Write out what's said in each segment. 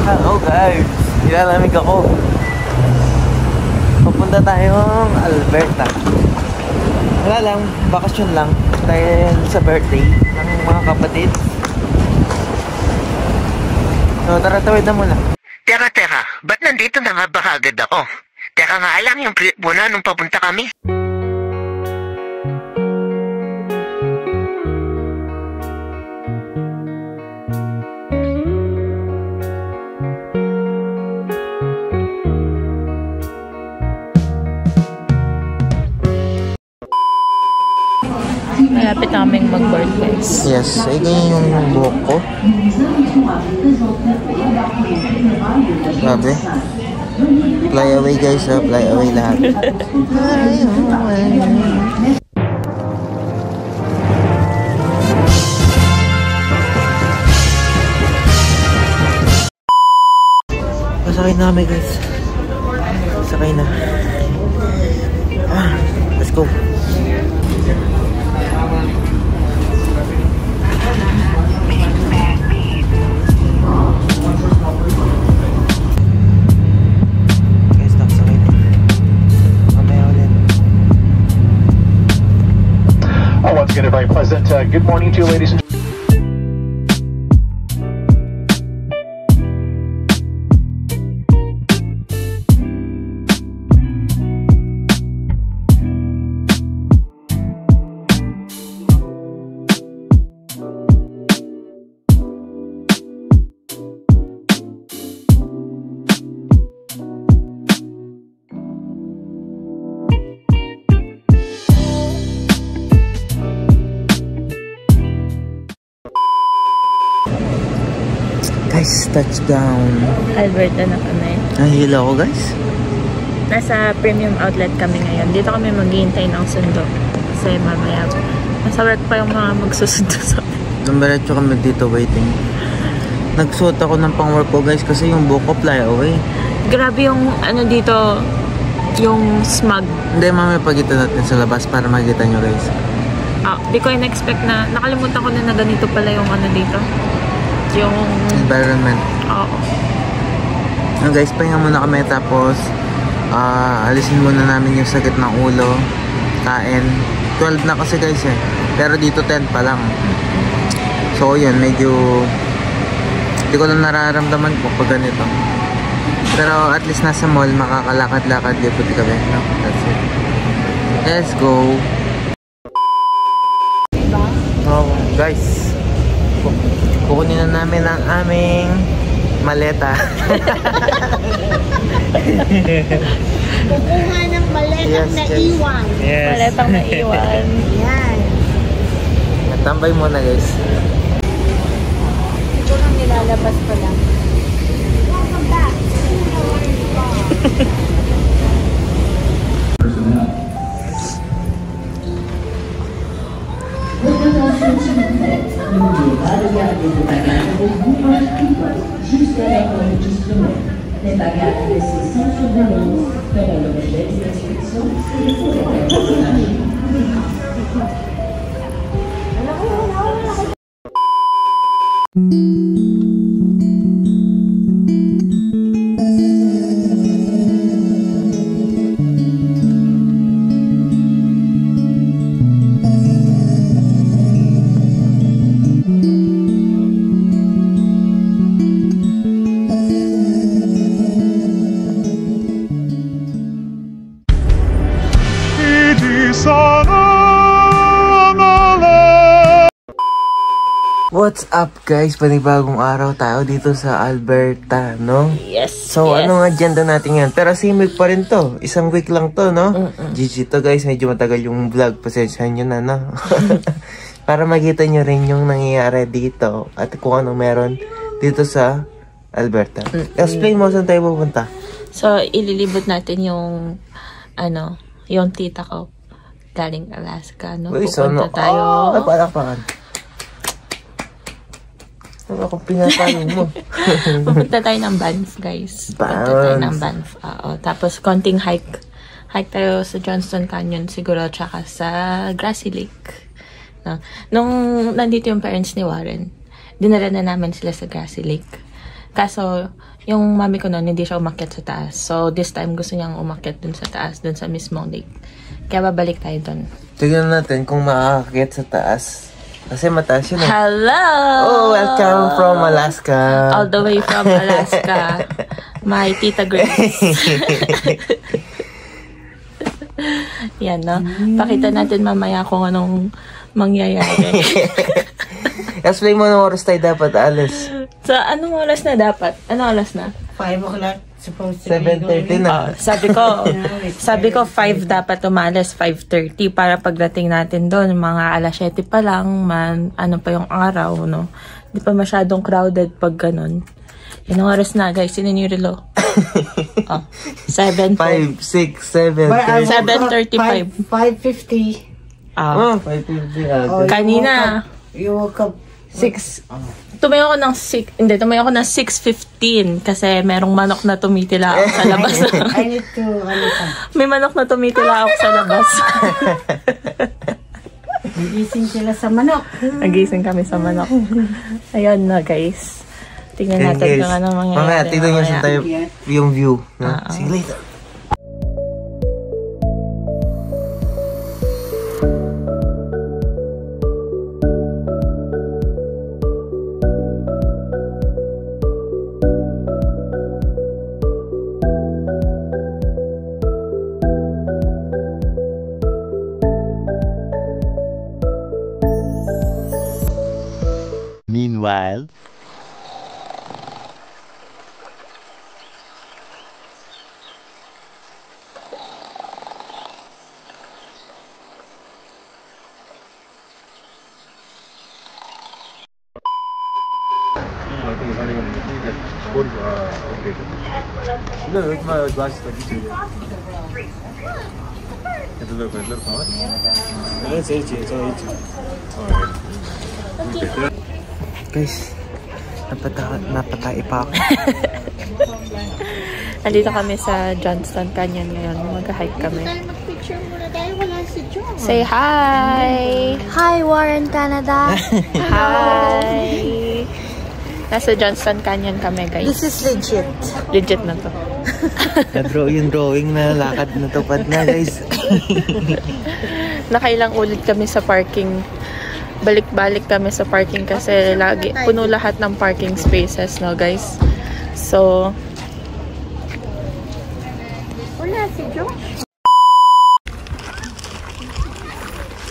Hello guys, nilalamig ako. Papunta tayong Alberta. Wala lang, bakasyon lang. Dahil sa birthday ng mga kapatid. So tara, tawid na muna. Teka, ba't nandito na nga ba agad ako? Teka nga lang yung clip muna nung papunta kami. Malapit naming mag-board, guys. Yes, ay ganyan yung buhok ko. Grabe. Fly away guys, ha? Fly away lahat. Pasakay na kami guys. Sakay na. Let's go. Once again, a very pleasant good morning to you, ladies and Guys, touchdown. Alberta na kami. Nahihila ako guys. Nasa premium outlet kami ngayon. Dito kami maghihintay ng sundo. Kasi mamaya, nasa work pa yung mga magsusundo sa amin. Numberetso kami dito waiting. Nagsuot ako ng pang-work ko guys kasi yung buhok ko fly away. Grabe yung ano dito, yung smog. Hindi, mamaya pagkita natin sa labas para makita nyo guys. Di ko in-expect na, nakalimutan ko na ganito pala yung ano dito. Yung environment. Oo. Guys, pahinga muna kami tapos alisin muna namin yung sakit ng ulo. Kain. 12 na kasi guys eh. Pero dito 10 pa lang. So yun, medyo hindi ko lang nararamdaman ko pag ganito. Pero at least nasa mall, makakalakad-lakad dito kami. No? That's it. Let's go. Oh, guys. Kukunin na namin ang aming maleta. Kukuha ng maletang naiwan. Yes. Maletang naiwan. Yan. Natambay muna guys. Ito lang nilalabas ko lang. Welcome back. Jusqu'à la enregistrement. Les bagages laissés sans surveillance pendant le rejet des instructions et les personnage. What's up guys? Panibagong araw tayo dito sa Alberta, no? Yes. So yes. anong agenda natin yan? Pero same week pa rin to. Isang week lang to, no? GG to guys. Medyo matagal yung vlog. Pasensyahan nyo na, no? Para makita nyo rin yung nangyayari dito. At kung ano meron dito sa Alberta. Explain mo saan tayo pupunta. So, ililibot natin yung ano, yung tita ko galing Alaska, no? Uy, so Pupunta tayo. Ay, palakpakan. Ano akong pinatalo mo? Pupunta tayo ng Banff, guys. Pupunta tayo ng Banff. Tapos, konting hike. Hike tayo sa Johnston Canyon siguro, tsaka sa Grassy Lake. No? Nung nandito yung parents ni Warren, dinala na namin sila sa Grassy Lake. Kaso, yung mami ko noon, hindi siya umakyat sa taas. So, this time gusto niyang umakyat dun sa taas, dun sa mismong lake. Kaya babalik tayo dun. Tignan natin kung makakakit sa taas. Kasi mataas yun eh. Hello! Oh, welcome from Alaska. All the way from Alaska. My Tita Grace. Yan, no? Pakita natin mamaya kung anong mangyayari. Explain mo ng oras tayo dapat alis. So, anong oras na dapat? Anong oras na? 5 o'clock supposed to be 7:30 na. Sabi ko 5 dapat umalis, 5:30 para pagdating natin doon, mga alas 7 pa lang, ano pa yung araw, no? Hindi pa masyadong crowded pag ganun. Anong oras na, guys? Sino yung relo? 7 po. 5, 6, 7, 7:35. 5:50. 5:50. Kanina. You woke up 6. Tumayo ako ng 6:15 kasi merong manok na tumitila ako sa labas. I need to, May manok na tumitila ako sa labas. nagising sila sa manok. Nagising kami sa manok. Ayun na, guys. Tingnan natin kung ano mangyayari. Mamaya, tignan nyo sa tayo yung view. See you later. Meanwhile, Guys, napatay pa ako. Nandito kami sa Johnston Canyon ngayon. Mag-hike kami. Say hi! Hi, Warren, Canada. Hi! Nasa Johnston Canyon kami, guys. This is legit. Legit na to. Na-draw yung drawing na lakad na tupad na, guys. Nakailang ulit kami sa parking. Balik-balik kami sa parking kasi lagi puno lahat ng parking spaces, no, guys. So, Wala si Josh.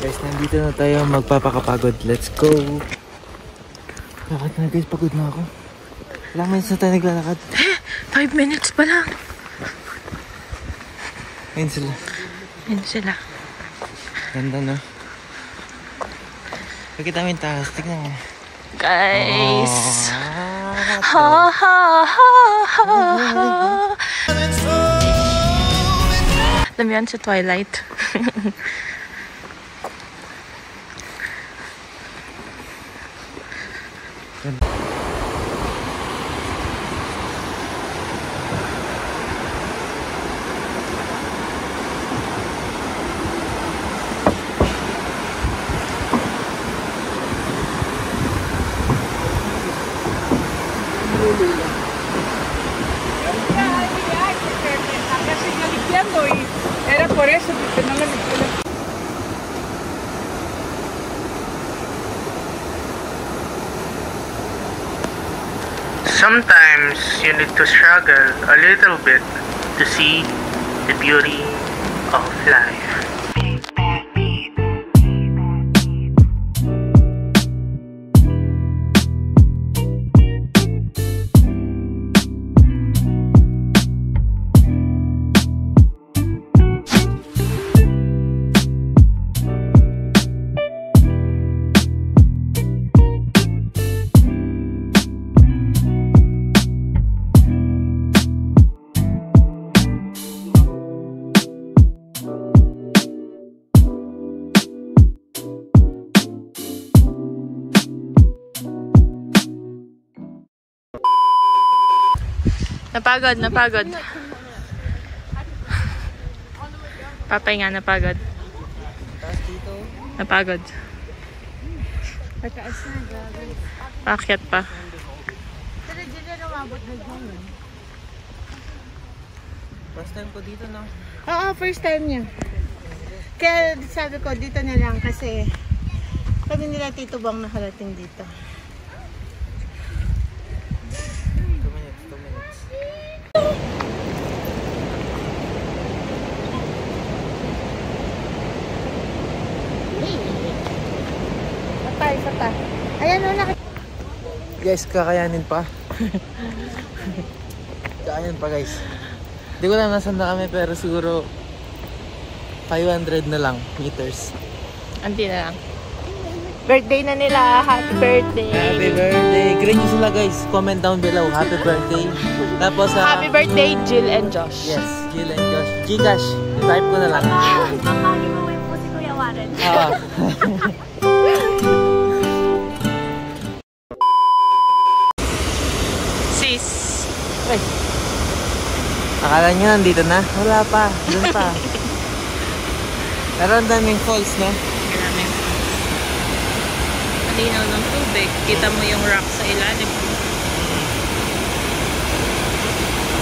Guys, nandito na tayo magpapakapagod. Let's go! Lakad na, guys. Pagod na ako. Ilang minutes na tayo naglalakad. 5 minutes pa lang. Ayun sila. Ayun sila. Ganda na. Pagkita mo yung taas. Tignan mo. Guys! Ha ha ha ha ha. Alam mo yan sa Twilight. Era por eso, porque no le Sometimes you need to struggle a little bit to see the beauty of life. Napagod, napagod. Papay nga, napagod. Napagod. Paakyat pa. umabot na dyan. First time ko dito, no? Oo, first time niya. Kaya sabi ko, dito na lang kasi kami nila Tito Bang nakarating dito. 2 minutes, 2 minutes. Isa pa. Ayan o, Guys, kakayanin pa. Kakayanin pa, guys. Hindi ko lang nasan na kami, pero siguro 500 na lang meters. Anti na lang. Birthday na nila. Happy birthday. Happy birthday. Green nyo sila, guys. Comment down below. Happy birthday. Tapos, Happy birthday, Jill and Josh. yes, Jill and Josh. Gcash. Type ko na lang. Baka giveaway po si Kuya Warren. Oo. Sis. Ay. Akala nyo nandito na? Wala pa. Doon pa. Pero ang daming falls, no? Maraming malinaw ng tubig. Kita mo yung rock sa ilalim.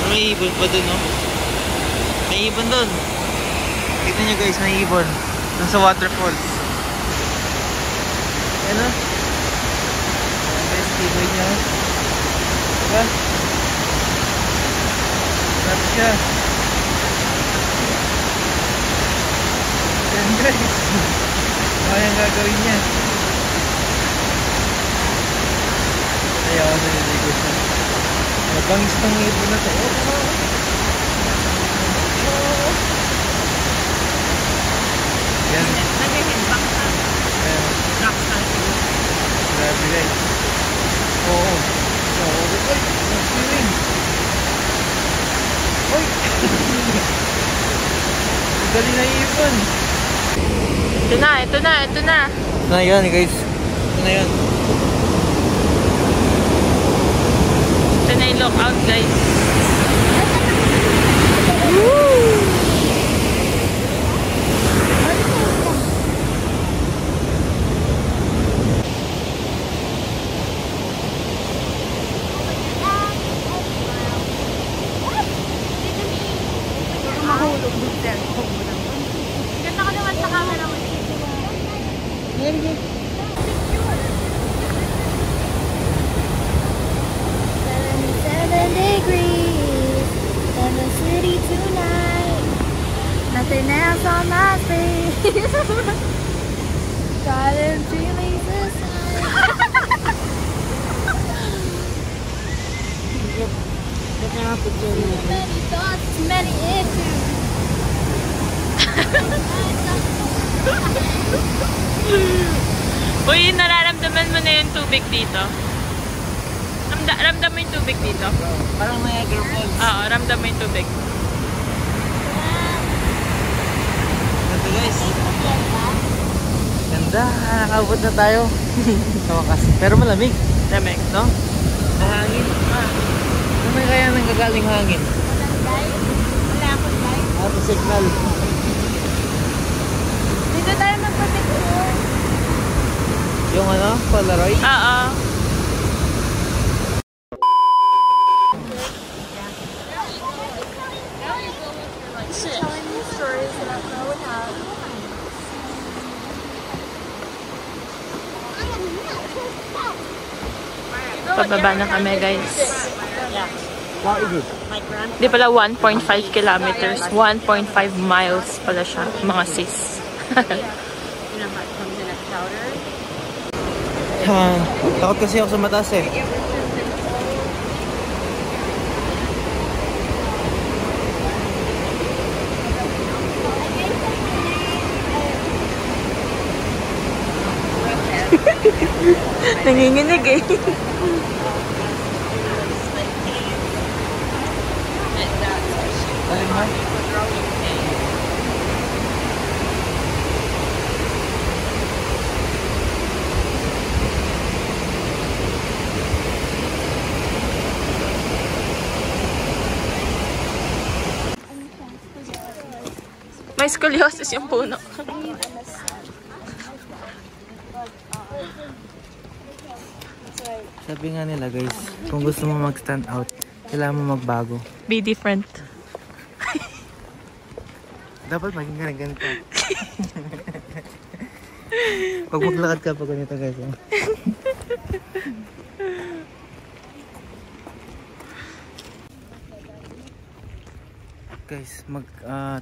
May ibon pa dun, no? May ibon dun. Kita nyo, guys, may ibon. Dun sa waterfalls. Ayan, no? Ayan, guys, ibon nyo. Diba? Sarap siya. Ayan, guys. Ano yung gagawin niya? Ayaw, naliligo siya. Mabangis ng ibon na to. Yan. Nag-headback ka. Ayan. Rock castle. Grabe, guys. Oo. Oo. Uy! Nag-swimming! Uy! Dali na ibon! Ito na, ito na, ito na. Ito na yun, guys. Ito na yun. Ito na yung lookout, guys. Ganda ka naman sa camera mo. 77 degrees in the city tonight. Nothing else on my face. Driving feelings many thoughts, many issues. Uy, nararamdaman mo na yung tubig dito? Ramdam mo yung tubig dito? Parang Niagara Falls. Oo, ramdam mo yung tubig. Ito, guys. Ganda. Nakakabot na tayo. Sa wakas. Pero malamig. Lamig. No? Mahangin. Ano may kaya nang gagaling hangin? Wala akong light. Auto signal. Dito tayo magpa-picture. Yung ano? Polaroid? Oo. Telling me stories about growing up. Pababa na kami, guys. Di pala 1.5 kilometers. 1.5 miles pala siya, mga sis. Takot kasi ako sa mataas eh. Nanginginig eh. Galing mo? May scoliosis yung puno. Sabi nga nila guys, kung gusto mo mag-stand out, kailangan mo magbago. Be different. Dapat maging ganito. Pag maglakad ka pa ganito guys. Guys,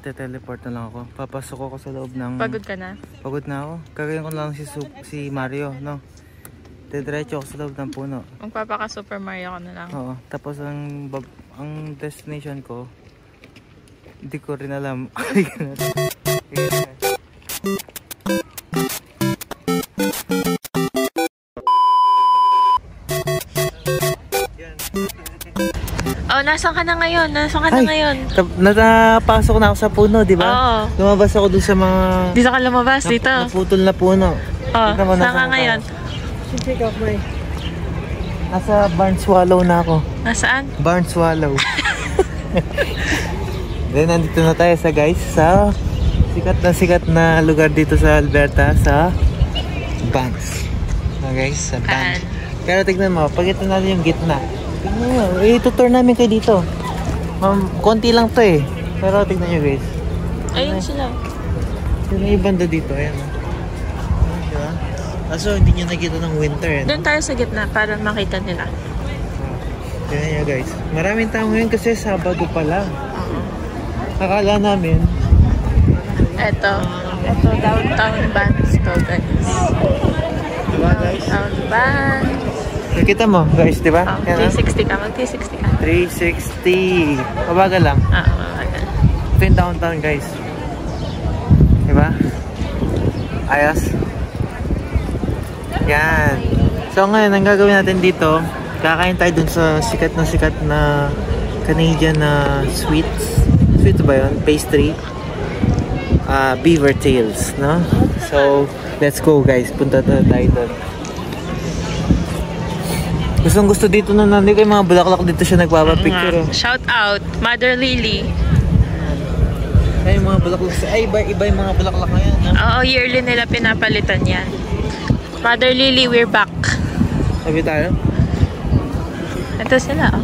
te-teleport na lang ako. Papasok ako sa loob ng... Pagod ka na? Pagod na ako. Kagayin ko lang si Mario, no? Diretso ako sa loob ng puno. Magpapaka Super Mario ka na lang. Oo. Tapos ang destination ko, hindi ko rin alam. Oh, nasan ka na ngayon? Nasan ka na ngayon? Napasok na ako sa puno, di ba? Oo. Lumabas ako dun sa mga... Dito ka lumabas, dito. Naputol na puno. Oh, saan ka ngayon? Nasa Barn Swallow na ako. Nasaan? Barn Swallow. Then, nandito na tayo sa guys, sa sikat na lugar dito sa Alberta, sa Banff. Guys, sa Banff. Pero tignan mo, pag ito natin yung gitna. Tignan mo, itutour namin kayo dito. Konti lang to eh. Pero tignan nyo guys. Ayun sila. Yun yung banda dito, ayan. Diba? Kaso hindi nyo nakita ng winter eh. Doon tayo sa gitna para makita nila. Tignan nyo guys. Maraming tao ngayon kasi Sabado pa lang. Akala namin. Ito downtown Banff to guys. Diba guys? Downtown Banff. Nakita mo guys, diba? Oh, 360 ka. Mag-360 ka. 360. Mabagal lang. Mabagal. Ito yung downtown guys. Diba? Ayos. Yan. So ngayon, ang gagawin natin dito, kakain tayo dun sa sikat na Canadian na sweets. Sweet ba yun? Pastry. Beaver tails, no? So, let's go guys. Punta na tayo doon. Gustong gusto dito na nandito yung mga bulaklak dito siya nagpapapicture. Shout out, Mother Lily. Ay, yung mga bulaklak. Ay, iba yung mga bulaklak ngayon. Oo, yearly nila pinapalitan yan. Mother Lily, we're back. Sabi tayo? Ito sila, oh.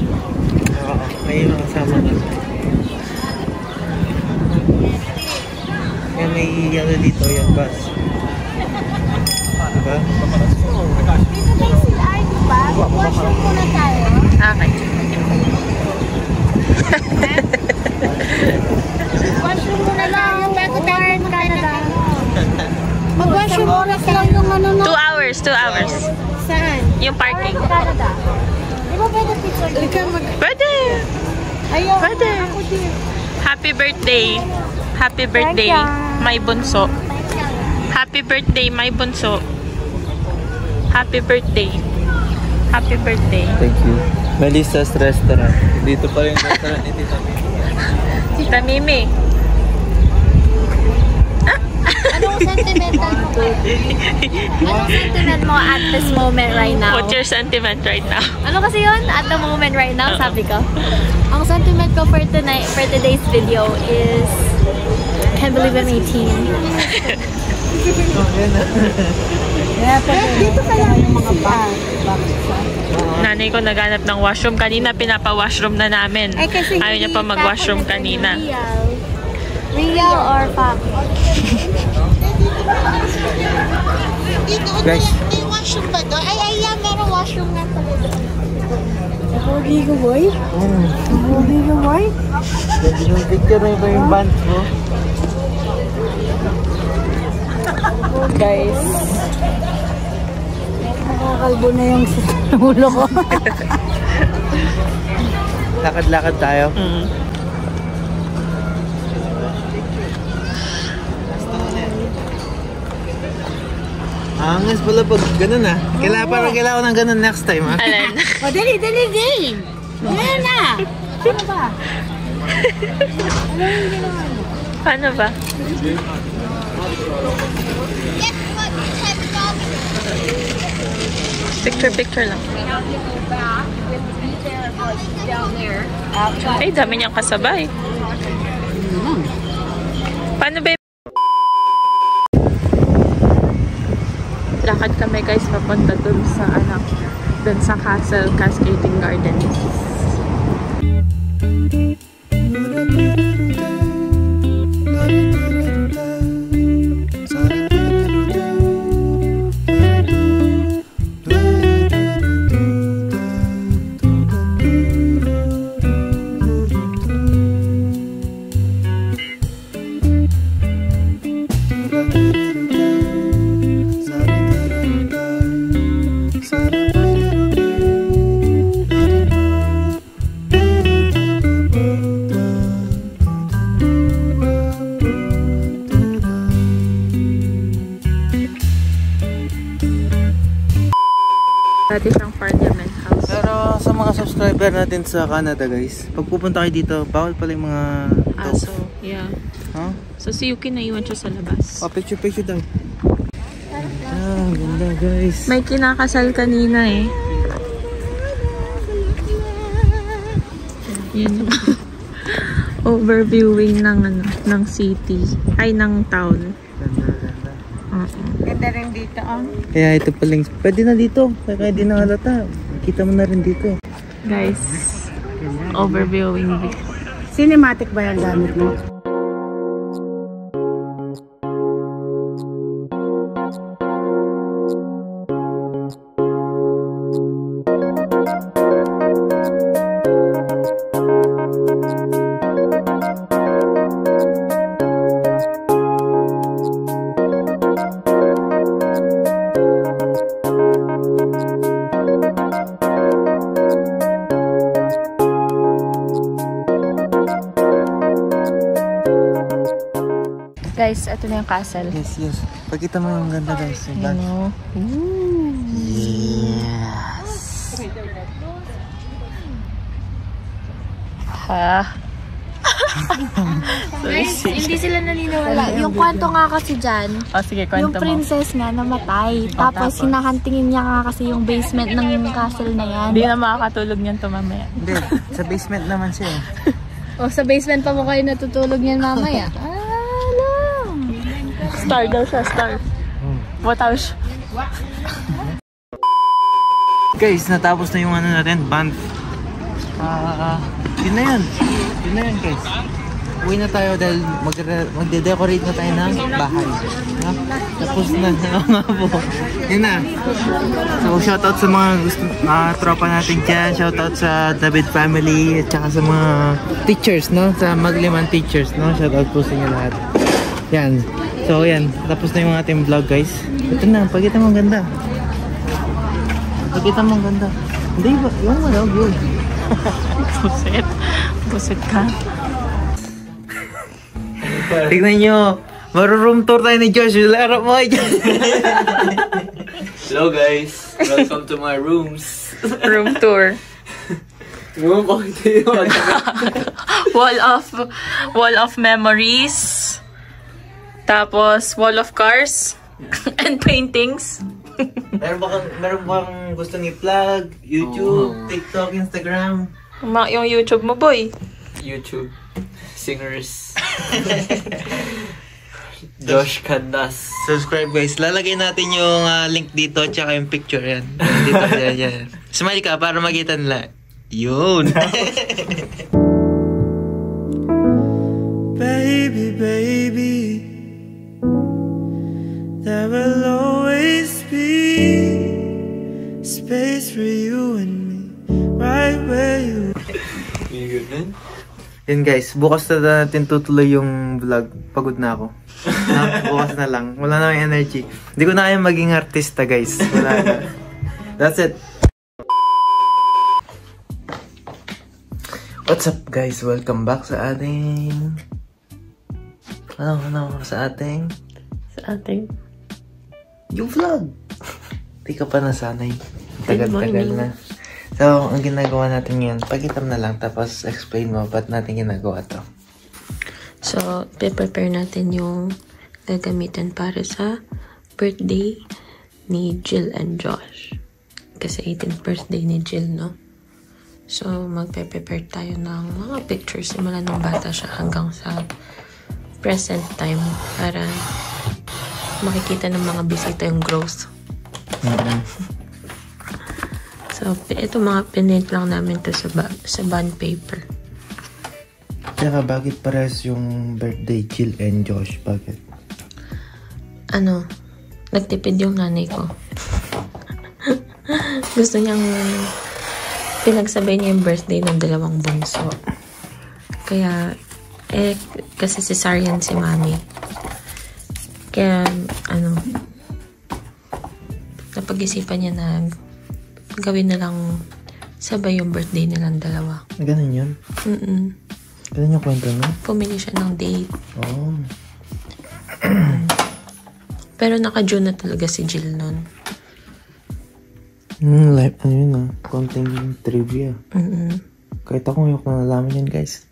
Oo, may mga kasama. Yan, may ano dito, yung bus. Diba? Washroom muna tayo. Okay. Washroom muna tayo bago tayo Canada. Mag-washroom oras lang yung ano na. 2 hours. Saan? Yung parking. Canada. Di ba pwede picture dito? Pwede. Ayaw. Pwede. Ako din. Happy birthday. Happy birthday, my bunso. Happy birthday, my bunso. Happy birthday. Happy birthday. Thank you. Melissa's Restaurant. Dito pa rin yung restaurant ni Tita Mimi. Tita Mimi. Anong sentimental mo? Anong sentiment mo at this moment right now? What's your sentiment right now? Ano kasi yun? At the moment right now, sabi ko. Ang sentiment ko for today's video is can't believe I'm 18. Dito kaya yung mga bar. Nanay ko naghanap ng washroom kanina, pinapa-washroom na namin. Ay, kasi ayaw niya pa mag-washroom kanina. Real or fake? Guys. May washroom ba doon? Ay, meron washroom nga pala doon. Nakawagi ko, boy? Nakawagi ko, boy? Yung picture na ito yung band mo. Guys. Nakakalbo na yung ulo ko. Lakad-lakad tayo. Angas pala pag ganun ah. Kailangan ng ganun next time ah. Alan. O, dali, game! Ayan na! Ano ba? Ano yung ginawa mo? Paano ba? Picture lang. Ay, dami niyang kasabay. Paano ba lakad kami guys papunta dun sa anak niya. dun sa Castle Cascading Gardens. Dati siyang Parliament House. Pero sa mga subscriber natin sa Canada guys, pag pupunta kayo dito, bawal pala yung mga Aso, yeah. Huh? So si Yuki naiwan siya sa labas. Oh, picture daw. Ah, ganda guys. May kinakasal kanina eh. Yun. Overviewing ng ano, ng city. Ay, ng town. Ganda. Ganda rin dito, Kaya ito paling, pwede na dito. Kaya di na halata. Kita mo na rin dito. Guys, overviewing. Cinematic ba yung gamit mo? Guys, ito na yung castle. Yes. Pagkita mo yung ganda guys. Yung You know? yes. Ha? Guys, hindi sila naniniwala. Yung kwento nga kasi dyan, Oh, sige, kwento yung princess nga namatay. Tapos hinahantingin niya nga kasi yung basement ng castle na yan. Hindi na makakatulog niyan to mamaya. Hindi, sa basement naman siya eh. O sa basement pa mo kayo natutulog niyan mamaya. Star daw siya, star. What else? Guys, natapos na yung ano natin, band. Yun na yan guys. Uwi na tayo dahil magde-decorate na tayo ng bahay. Ha? Tapos na nga po. Yun na. So shoutout sa mga tropa natin dyan. Shoutout sa David family at saka sa mga teachers, no? Sa Magliman teachers, no? Shoutout po sa inyo lahat. Yan. So yan, tapos na yung ating vlog guys. Ito na, pagkita mo ang ganda. Pagkita mo ang ganda. Hindi ba? Yung ano, yun. Buset ka. Tignan nyo, maru-room tour tayo ni Josh. Larap mo kayo dyan. Hello guys, welcome to my rooms. Room tour. Wall of memories. Tapos, wall of cars and paintings. Meron bang gustong i-plug? YouTube, TikTok, Instagram? Yung YouTube mo, boy. YouTube, singers, Josh Candas. Subscribe guys. Lalagay natin yung link dito tsaka yung picture yan. Dito, yan. Smile ka para makita nila. Yun. Baby. There will always be space for you and me, right where you are. You good, man? Yun guys, bukas na natin tutuloy yung vlog. Pagod na ako. Bukas na lang. Wala na yung energy. Hindi ko na kaya maging artista guys. Wala na. That's it. What's up guys? Welcome back sa ating... Sa ating... Yung vlog. Di ka pa nasanay. Tagal-tagal na. So, ang ginagawa natin ngayon, pagitam na lang tapos explain mo ba't natin ginagawa to. So, prepare natin yung gagamitan para sa birthday ni Jill and Josh. Kasi 18th birthday ni Jill, no? So, magpe-prepare tayo ng mga pictures simula nung bata siya hanggang sa present time para makikita ng mga bisita yung growth. So, So, ito mga pinint lang namin to sa bond paper. Tsaka bakit parehas yung birthday Jill and Josh? Bakit? Ano, nagtipid yung nanay ko. Gusto niyang pinagsabay niya yung birthday ng dalawang bunso. Kaya, kasi cesarean si mami. Kaya, napag-isipan niya na gawin na lang sabay yung birthday nilang dalawa. Ganun yun? Ganun yung kwento mo? Pumili siya ng date. Oh. Pero naka-June na talaga si Jill nun. Live, konting trivia. Kahit ako yung nalaman yan, guys.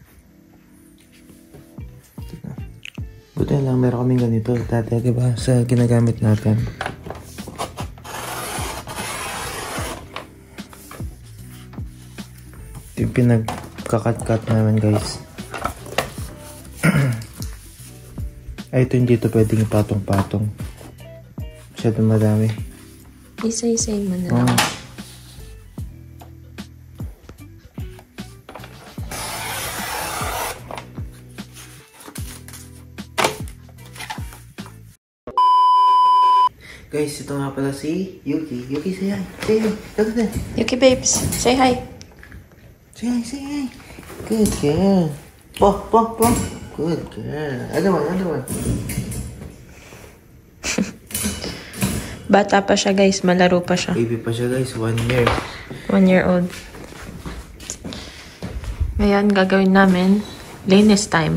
Buti lang, meron kaming ganito. Dati, diba? Sa ginagamit natin. Ito yung pinagkakat-cut naman, guys. Ay, ito hindi ito pwedeng patong-patong. Masyadong madami. Isa-isay mo na lang. Guys, ito nga pala si Yuki. Yuki, say hi. Say hi. Look at that. Yuki babes, say hi. Say hi, say hi. Good girl. Po. Good girl. Other one. Bata pa siya, guys. Malaro pa siya. Baby pa siya, guys. 1 year. 1 year old. Ngayon, gagawin namin linis time.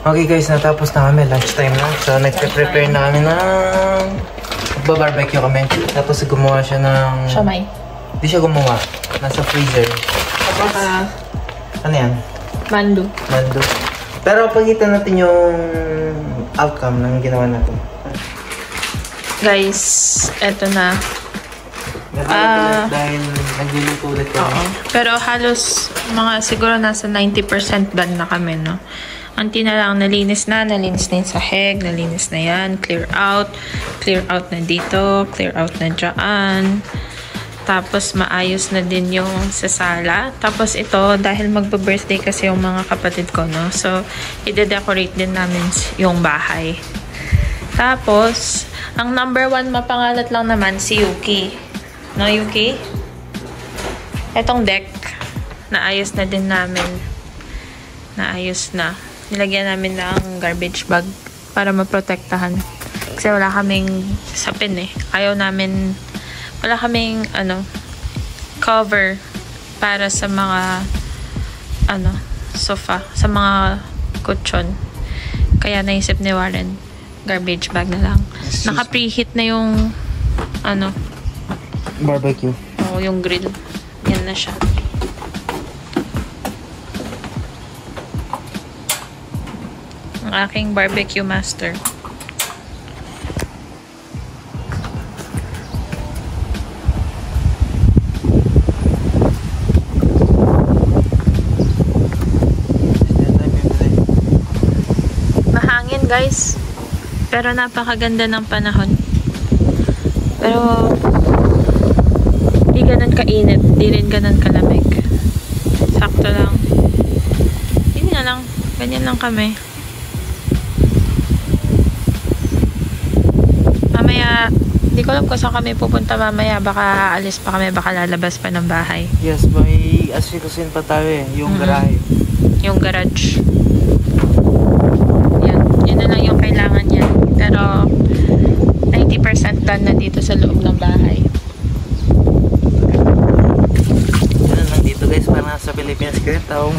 Okay guys, natapos na kami. Lunchtime na. So, nagpe-prepare na kami ng... Magbabarbecue kami. Tapos gumawa siya ng... Siomai. Hindi siya gumawa. Nasa freezer. Ano yan? Mandu. Pero pagkita natin yung outcome ng ginawa natin. Guys, eto na. Dahil nagluluto ulit kami. Pero halos siguro nasa 90% done na kami, no? Unti na lang, nalinis na yung sahig, nalinis na yan, clear out na dito, clear out na dyan. Tapos maayos na din yung sa sala. Tapos ito, dahil magpa-birthday kasi yung mga kapatid ko, no? So, i-decorate din namin yung bahay. Tapos, ang number 1 mapangalat lang naman si Yuki. No, Yuki? Itong deck, naayos na din namin. Naayos na. Nilagyan namin ng garbage bag para maprotektahan. Kasi wala kaming sapin eh. Wala kaming cover para sa mga sofa, sa mga kutsyon. Kaya naisip ni Warren, garbage bag na lang. Naka-preheat na yung Barbecue. Oo, yung grill. Yan na siya. Ang aking barbecue master. Guys, pero napakaganda ng panahon. Pero di ganun kainit, di rin ganun kalamig. Sakto lang. Yun nga lang, ganyan lang kami. Mamaya, di ko alam kung saan kami pupunta mamaya. Baka alis pa kami, baka lalabas pa ng bahay. Yes, may asikasin pa tayo eh, yung garahe. Yung garage. Yun na lang yung kailangan niya. Pero 90% done na dito sa loob ng bahay. Yan lang dito guys, parang sa Philippines kayo tao.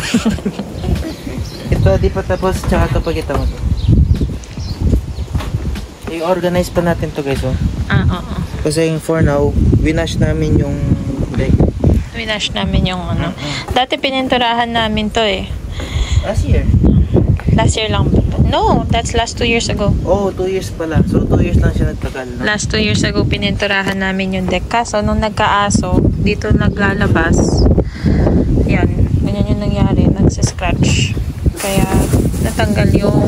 Ito di pa tapos, tsaka kapag kita mo to. I-organize pa natin to guys, oh. Oo. Kasi for now, winash namin yung deck. Winash namin yung Dati pininturahan namin to eh. Last year? Last year lang. No, that's last 2 years ago. Oh, 2 years pala. So 2 years lang siya nagtagal, no? Last 2 years ago, pininturahan namin yung deck. Kaso, nung nagkaaso, dito naglalabas. Yan. Ganyan yung nangyari. Nagsiscratch. Kaya, natanggal yung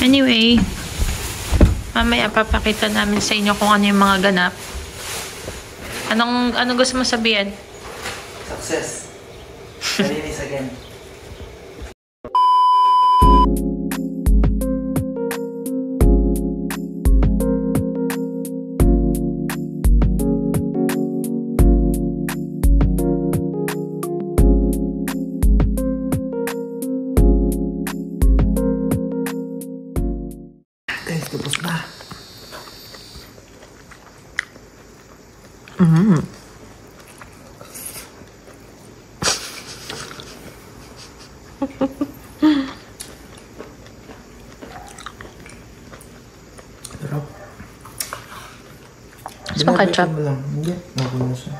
Anyway, mamaya papakita namin sa inyo kung ano yung mga ganap. Anong gusto mo sabihin? Success. Malinis again. Guys, tapos na. Sarap. Gusto mo ketchup? Hindi, naku na siya.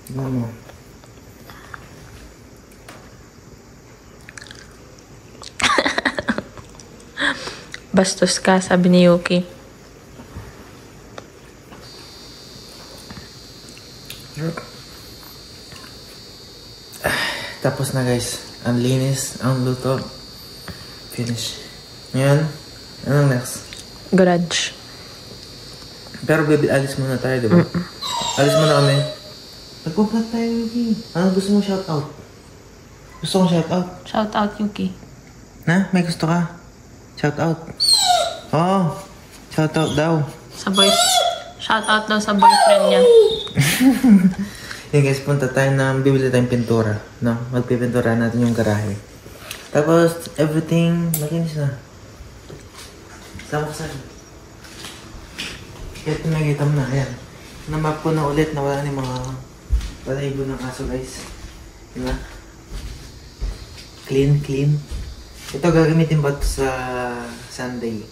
Tignan mo. Bastos ka, sabi ni Yuki. Tapos na guys. Ang linis, ang luto. Finish. Ngayon, anong next? Garage. Pero baby, alis muna tayo, diba? Alis muna kami. Nagpo-vlog tayo, Yuki. Ano gusto mo shoutout? Gusto kong shoutout? Shout out, Yuki. Na? May gusto ka? Shoutout. Oo. Shoutout daw. Shout out daw sa boyfriend niya. Hey guys, punta tayo na bibili tayong pintura. No? Magpipintura natin yung garahe. Tapos, everything, makinis na. Sama ko sa'yo. Ito nakikita mo na, ayan. Na-map ko na ulit na wala ni mga balahibo ng aso guys. Diba? Clean, clean. Ito gagamitin ba ito sa Sunday?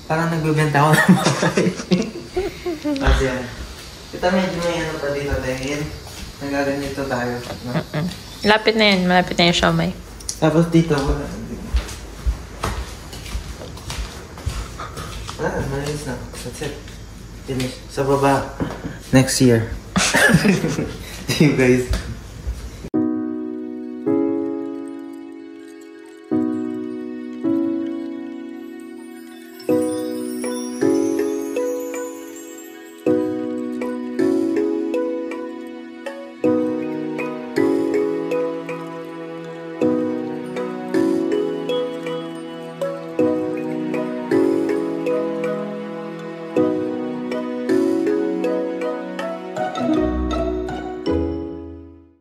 Parang nagbibenta ako ng bahay. Kasi yan. Ito medyo may ano pa dito dahil nagaganito tayo. No? Lapit na yan. Malapit na yung siomay. Tapos dito, wala. Wala, malinis na. That's it. Finish. Sa baba, next year. See you guys.